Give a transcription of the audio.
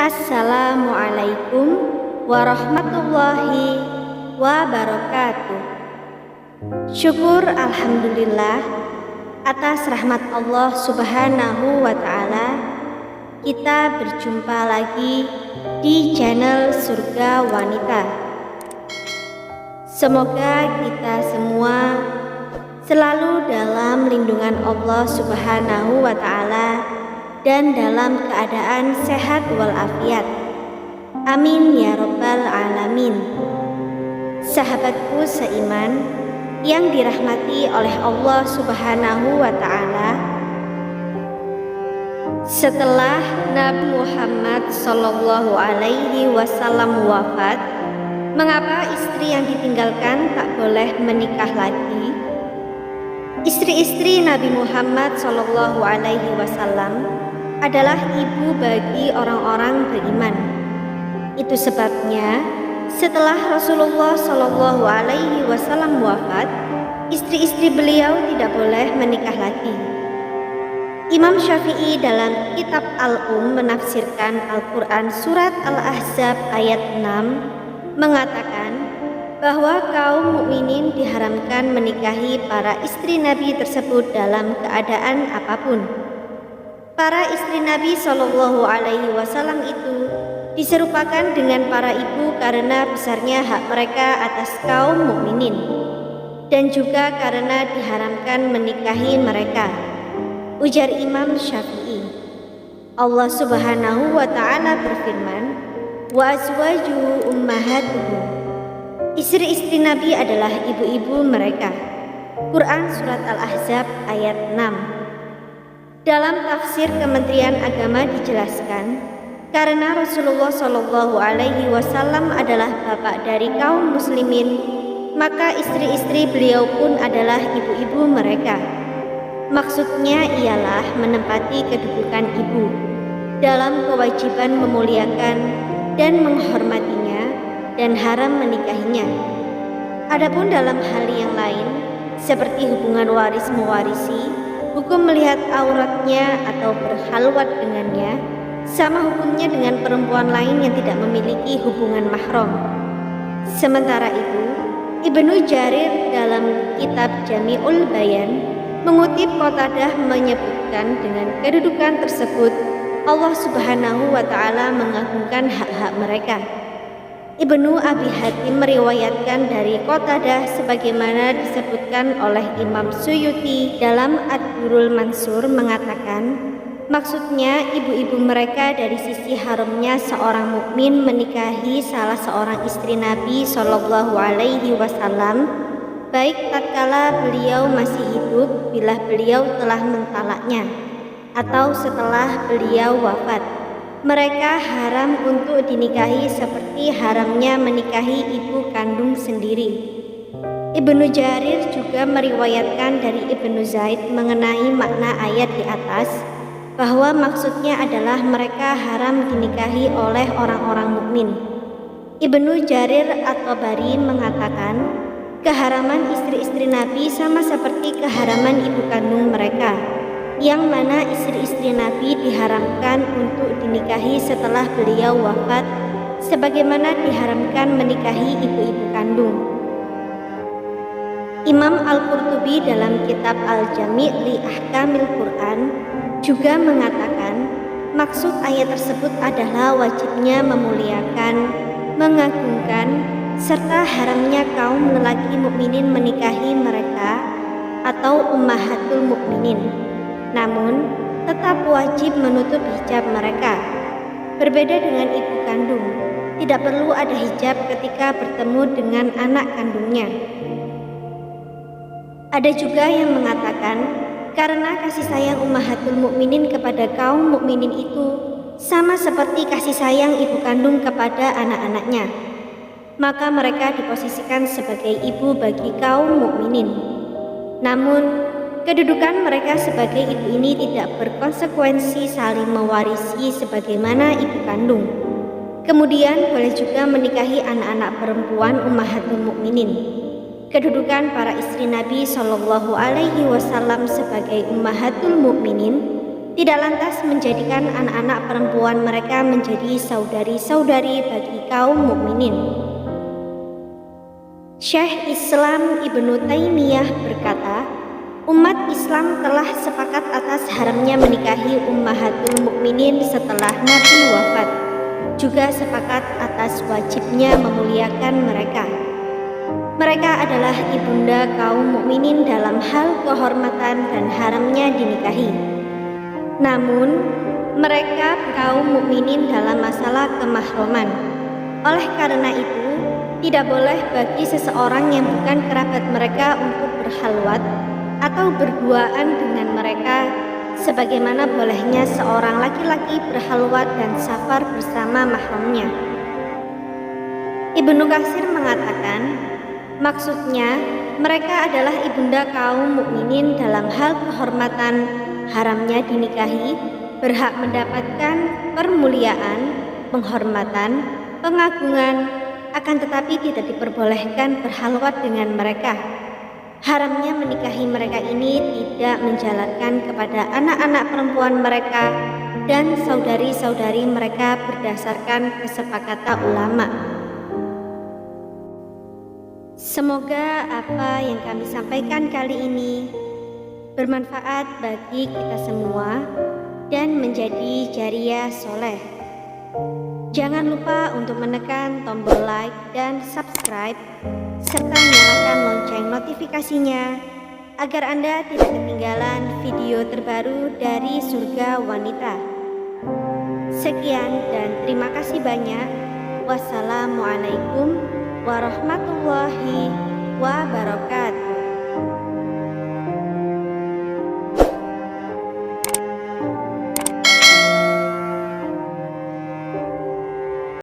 Assalamualaikum warahmatullahi wabarakatuh. Syukur alhamdulillah atas rahmat Allah Subhanahu wa ta'ala, kita berjumpa lagi di channel Surga Wanita. Semoga kita semua selalu dalam lindungan Allah Subhanahu wa ta'ala dan dalam keadaan sehat walafiat. Amin ya rabbal alamin. Sahabatku seiman yang dirahmati oleh Allah Subhanahu wa ta'ala, setelah Nabi Muhammad Sallallahu Alaihi Wasallam wafat, mengapa istri yang ditinggalkan tak boleh menikah lagi? Istri-istri Nabi Muhammad Sallallahu Alaihi Wasallam adalah ibu bagi orang-orang beriman. Itu sebabnya setelah Rasulullah Sallallahu Alaihi Wasallam wafat, istri-istri beliau tidak boleh menikah lagi. Imam Syafi'i dalam kitab Al-Um menafsirkan Al-Quran surat Al-Ahzab ayat 6 mengatakan bahwa kaum mukminin diharamkan menikahi para istri Nabi tersebut dalam keadaan apapun. Para istri Nabi Shallallahu Alaihi Wasallam itu diserupakan dengan para ibu karena besarnya hak mereka atas kaum mukminin, dan juga karena diharamkan menikahi mereka. Ujar Imam Syafi'i, Allah Subhanahu wa ta'ala berfirman, wa azwajuhu ummahatuhum, istri-istri Nabi adalah ibu-ibu mereka. Quran surat Al-Ahzab ayat 6. Dalam tafsir Kementerian Agama dijelaskan, karena Rasulullah Shallallahu Alaihi Wasallam adalah bapak dari kaum muslimin, maka istri-istri beliau pun adalah ibu-ibu mereka. Maksudnya ialah menempati kedudukan ibu dalam kewajiban memuliakan dan menghormatinya dan haram menikahinya. Adapun dalam hal yang lain seperti hubungan waris mewarisi, hukum melihat auratnya atau berhalwat dengannya sama hukumnya dengan perempuan lain yang tidak memiliki hubungan mahram. Sementara itu, Ibnu Jarir dalam kitab Jami'ul Bayan mengutip Qatadah menyebutkan dengan kedudukan tersebut Allah Subhanahu wa ta'ala mengagungkan hak-hak mereka. Ibnu Abi Hatim meriwayatkan dari Qatadah sebagaimana disebutkan oleh Imam Suyuti dalam Ad-Durrul Mansur mengatakan, maksudnya ibu-ibu mereka dari sisi haramnya seorang mukmin menikahi salah seorang istri Nabi Shallallahu Alaihi Wasallam, baik tatkala beliau masih hidup bila beliau telah mentalaknya atau setelah beliau wafat. Mereka haram untuk dinikahi seperti haramnya menikahi ibu kandung sendiri. Ibnu Jarir juga meriwayatkan dari Ibnu Zaid mengenai makna ayat di atas, bahwa maksudnya adalah mereka haram dinikahi oleh orang-orang mukmin. Ibnu Jarir At-Tabari mengatakan, keharaman istri-istri Nabi sama seperti keharaman ibu kandung mereka, yang mana istri-istri Nabi diharamkan untuk dinikahi setelah beliau wafat, sebagaimana diharamkan menikahi ibu-ibu kandung. Imam Al-Qurtubi dalam kitab Al-Jami' li Ahkamil Quran juga mengatakan, maksud ayat tersebut adalah wajibnya memuliakan, mengagungkan, serta haramnya kaum lelaki mukminin menikahi mereka atau ummahatul mukminin. Namun, tetap wajib menutup hijab mereka. Berbeda dengan ibu kandung, tidak perlu ada hijab ketika bertemu dengan anak kandungnya. Ada juga yang mengatakan, karena kasih sayang ummahatul mukminin kepada kaum mukminin itu sama seperti kasih sayang ibu kandung kepada anak-anaknya, maka mereka diposisikan sebagai ibu bagi kaum mukminin. Namun, kedudukan mereka sebagai ibu ini tidak berkonsekuensi saling mewarisi sebagaimana ibu kandung. Kemudian boleh juga menikahi anak-anak perempuan ummahatul mukminin. Kedudukan para istri Nabi Shallallahu Alaihi Wasallam sebagai ummahatul mukminin tidak lantas menjadikan anak-anak perempuan mereka menjadi saudari-saudari bagi kaum mukminin. Syekh Islam Ibnu Taimiyah berkata, umat Islam telah sepakat atas haramnya menikahi ummahatul mukminin setelah Nabi wafat, juga sepakat atas wajibnya memuliakan mereka. Mereka adalah ibunda kaum mukminin dalam hal kehormatan dan haramnya dinikahi. Namun, mereka kaum mukminin dalam masalah kemahroman. Oleh karena itu, tidak boleh bagi seseorang yang bukan kerabat mereka untuk berhalwat atau berduaan dengan mereka, sebagaimana bolehnya seorang laki-laki berhalwat dan safar bersama mahramnya. Ibnu Katsir mengatakan, maksudnya mereka adalah ibunda kaum mukminin dalam hal kehormatan, haramnya dinikahi, berhak mendapatkan permuliaan, penghormatan, pengagungan, akan tetapi tidak diperbolehkan berhalwat dengan mereka. Haramnya menikahi mereka ini tidak menjalankan kepada anak-anak perempuan mereka dan saudari-saudari mereka berdasarkan kesepakatan ulama. Semoga apa yang kami sampaikan kali ini bermanfaat bagi kita semua dan menjadi jariah soleh. Jangan lupa untuk menekan tombol like dan subscribe serta nyalakan lonceng notifikasinya agar Anda tidak ketinggalan video terbaru dari Surga Wanita. Sekian dan terima kasih banyak. Wassalamualaikum warahmatullahi wabarakatuh.